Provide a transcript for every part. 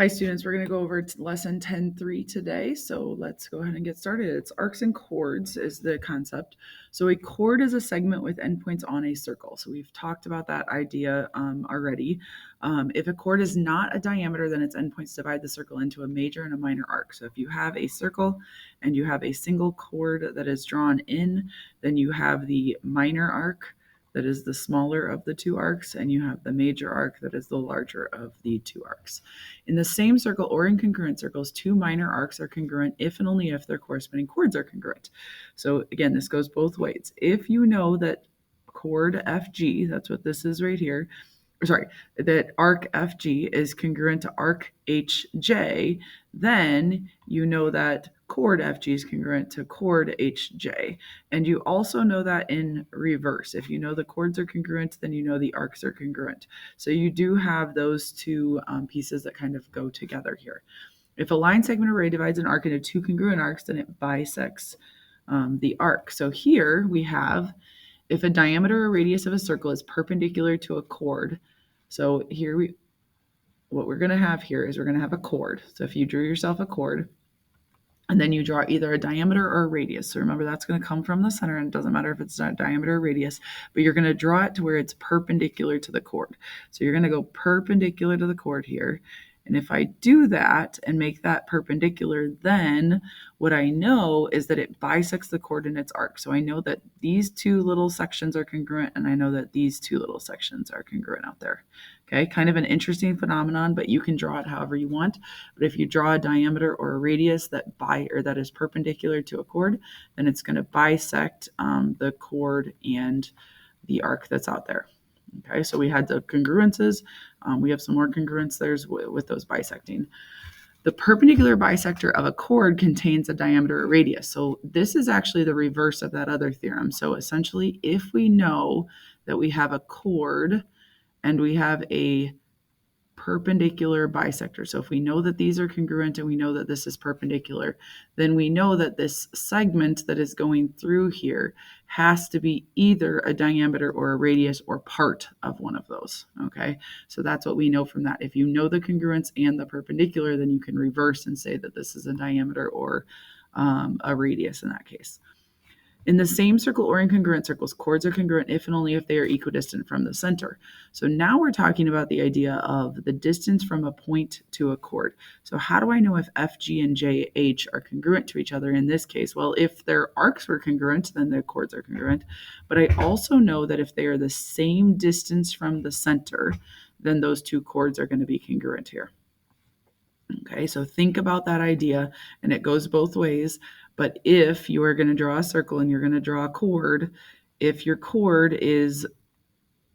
Hi students, we're going to go over lesson 10.3 today, so let's go ahead and get started. It's arcs and chords is the concept. So a chord is a segment with endpoints on a circle. So we've talked about that idea already. If a chord is not a diameter, then its endpoints divide the circle into a major and a minor arc. So if you have a circle and you have a single chord that is drawn in, then you have the minor arc, that is the smaller of the two arcs, and you have the major arc that is the larger of the two arcs. In the same circle or in congruent circles, two minor arcs are congruent if and only if their corresponding chords are congruent. So again, this goes both ways. If you know that chord FG, that's what this is right here, that arc FG is congruent to arc HJ, then you know that chord FG is congruent to chord HJ. And you also know that in reverse. If you know the chords are congruent, then you know the arcs are congruent. So you do have those two pieces that kind of go together here. If a line, segment, or ray divides an arc into two congruent arcs, then it bisects the arc. So here we have, if a diameter or radius of a circle is perpendicular to a chord, so here what we're going to have here is we're going to have a chord. So if you drew yourself a chord, and then you draw either a diameter or a radius. So remember, that's going to come from the center, and it doesn't matter if it's a diameter or radius, but you're going to draw it to where it's perpendicular to the chord. So you're going to go perpendicular to the chord here. And if I do that and make that perpendicular, then what I know is that it bisects the chord in its arc. So I know that these two little sections are congruent, and I know that these two little sections are congruent out there. Okay, kind of an interesting phenomenon, but you can draw it however you want. But if you draw a diameter or a radius that is perpendicular to a chord, then it's going to bisect the chord and the arc that's out there. Okay, so we had the congruences. We have some more congruence there with those bisecting. The perpendicular bisector of a chord contains a diameter or radius. So this is actually the reverse of that other theorem. So essentially, if we know that we have a chord and we have a perpendicular bisector. So if we know that these are congruent and we know that this is perpendicular, then we know that this segment that is going through here has to be either a diameter or a radius or part of one of those. Okay, so that's what we know from that. If you know the congruence and the perpendicular, then you can reverse and say that this is a diameter or a radius in that case. In the same circle or in congruent circles, chords are congruent if and only if they are equidistant from the center. So now we're talking about the idea of the distance from a point to a chord. So how do I know if F, G, and J, H are congruent to each other in this case? Well, if their arcs were congruent, then the chords are congruent. But I also know that if they are the same distance from the center, then those two chords are going to be congruent here. Okay, so think about that idea, and it goes both ways. But if you are going to draw a circle and you're going to draw a chord, if your chord is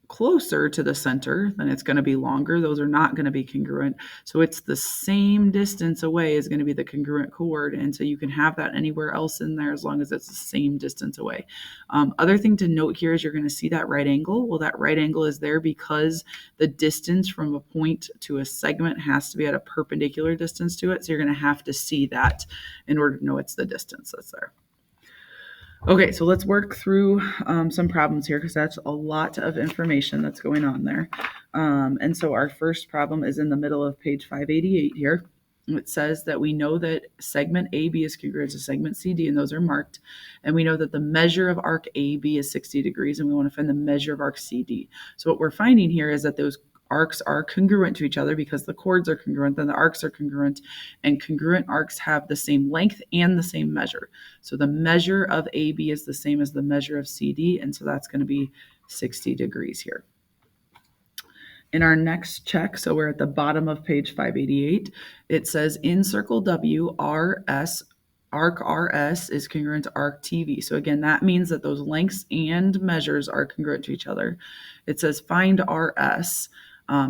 closer to the center, then it's going to be longer. Those are not going to be congruent. So it's the same distance away is going to be the congruent chord. And so you can have that anywhere else in there as long as it's the same distance away. Other thing to note here is you're going to see that right angle. Well, that right angle is there because the distance from a point to a segment has to be at a perpendicular distance to it. So you're going to have to see that in order to know it's the distance that's there. Okay, so let's work through some problems here because that's a lot of information that's going on there. And so our first problem is in the middle of page 588 here. It says that we know that segment AB is congruent to segment CD, and those are marked. And we know that the measure of arc AB is 60 degrees, and we want to find the measure of arc CD. So what we're finding here is that those arcs are congruent to each other because the chords are congruent, then the arcs are congruent, and congruent arcs have the same length and the same measure. So the measure of AB is the same as the measure of CD, and so that's going to be 60 degrees here. In our next check, so we're at the bottom of page 588, it says in circle W, RS, arc RS is congruent to arc TV. So again, that means that those lengths and measures are congruent to each other. It says find RS.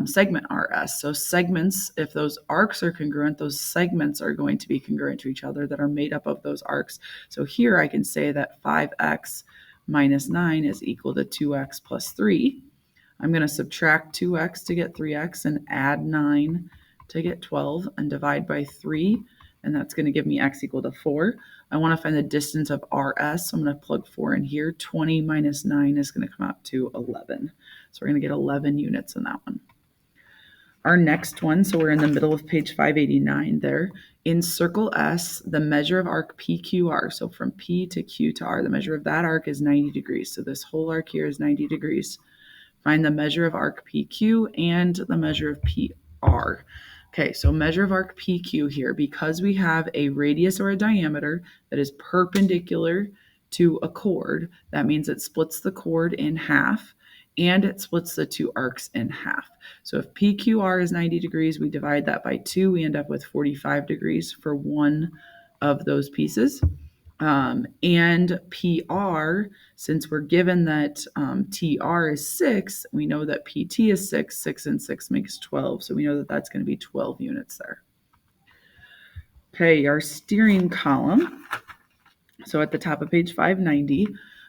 Segment RS. So segments, if those arcs are congruent, those segments are going to be congruent to each other that are made up of those arcs. So here I can say that 5x minus 9 is equal to 2x plus 3. I'm going to subtract 2x to get 3x and add 9 to get 12 and divide by 3. And that's going to give me x equal to 4. I want to find the distance of RS, so I'm going to plug 4 in here. 20 minus 9 is going to come out to 11. So we're going to get 11 units in that one. Our next one, so we're in the middle of page 589 there. In circle S, the measure of arc PQR, so from P to Q to R, the measure of that arc is 90 degrees. So this whole arc here is 90 degrees. Find the measure of arc PQ and the measure of PR. Okay, so measure of arc PQ here, because we have a radius or a diameter that is perpendicular to a chord, that means it splits the chord in half and it splits the two arcs in half. So if PQR is 90 degrees, we divide that by 2, we end up with 45 degrees for one of those pieces. And PR, since we're given that TR is 6, we know that PT is 6. 6 and 6 makes 12. So we know that that's going to be 12 units there. Okay, our steering column. So at the top of page 590,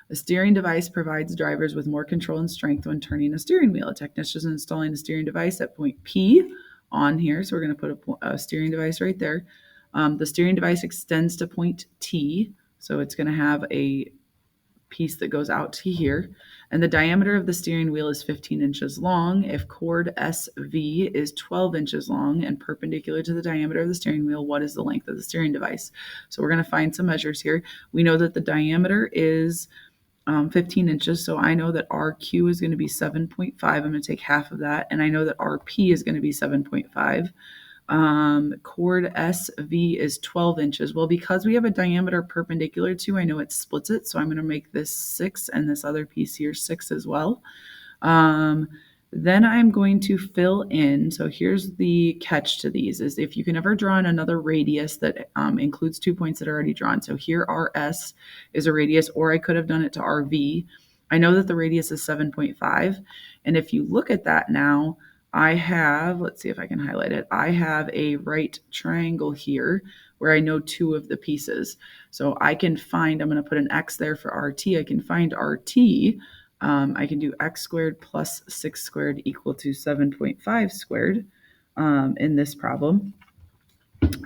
a steering device provides drivers with more control and strength when turning a steering wheel. A technician is installing a steering device at point P on here. So we're going to put a steering device right there. The steering device extends to point T. So it's going to have a piece that goes out to here. And the diameter of the steering wheel is 15 inches long. If chord SV is 12 inches long and perpendicular to the diameter of the steering wheel, what is the length of the steering device? So we're going to find some measures here. We know that the diameter is 15 inches. So I know that RQ is going to be 7.5. I'm going to take half of that. And I know that RP is going to be 7.5. Chord SV is 12 inches. Well, because we have a diameter perpendicular to, I know it splits it. So I'm going to make this 6 and this other piece here 6 as well. Then I'm going to fill in. So here's the catch to these is if you can ever draw in another radius that includes 2 points that are already drawn. So here RS is a radius, or I could have done it to RV. I know that the radius is 7.5. And if you look at that now, I have, let's see if I can highlight it. I have a right triangle here where I know 2 of the pieces. So I can find, I'm going to put an X there for RT. I can find RT. I can do X squared plus 6 squared equal to 7.5 squared in this problem.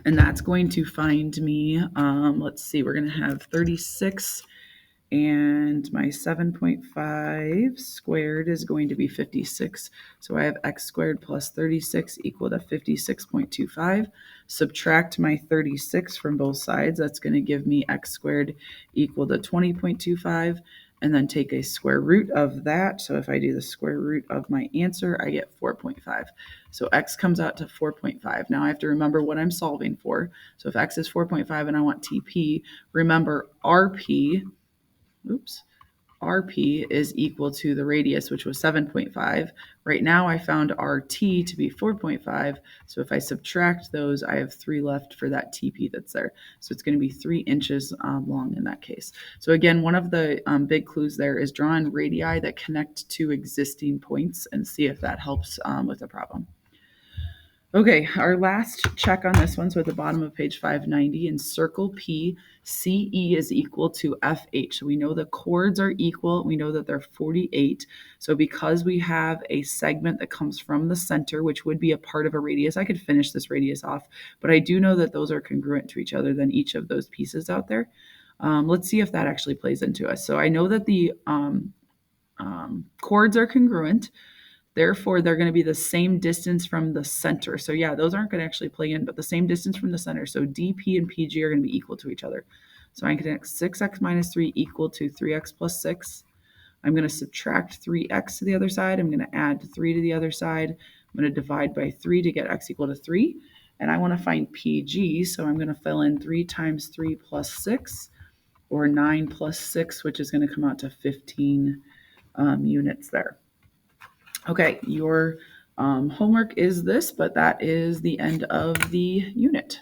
And that's going to find me, let's see, we're going to have 36 and my 7.5 squared is going to be 56. So I have x squared plus 36 equal to 56.25. Subtract my 36 from both sides. That's going to give me x squared equal to 20.25. And then take a square root of that. So if I do the square root of my answer, I get 4.5. So x comes out to 4.5. Now I have to remember what I'm solving for. So if x is 4.5 and I want TP, remember RP is equal to the radius, which was 7.5. Right now I found RT to be 4.5. So if I subtract those, I have 3 left for that TP that's there. So it's going to be 3 inches long in that case. So again, one of the big clues there is draw in radii that connect to existing points and see if that helps with the problem. Okay, our last check on this one, so at the bottom of page 590, in circle P, CE is equal to FH. So we know the chords are equal. We know that they're 48. So because we have a segment that comes from the center, which would be a part of a radius, I could finish this radius off, but I do know that those are congruent to each other than each of those pieces out there. Let's see if that actually plays into us. So I know that the chords are congruent. Therefore, they're going to be the same distance from the center. So yeah, those aren't going to actually play in, but the same distance from the center. So DP and PG are going to be equal to each other. So I can connect 6x minus 3 equal to 3x plus 6. I'm going to subtract 3x to the other side. I'm going to add 3 to the other side. I'm going to divide by 3 to get x equal to 3. And I want to find PG, so I'm going to fill in 3 times 3 plus 6, or 9 plus 6, which is going to come out to 15 units there. Okay, your homework is this, but that is the end of the unit.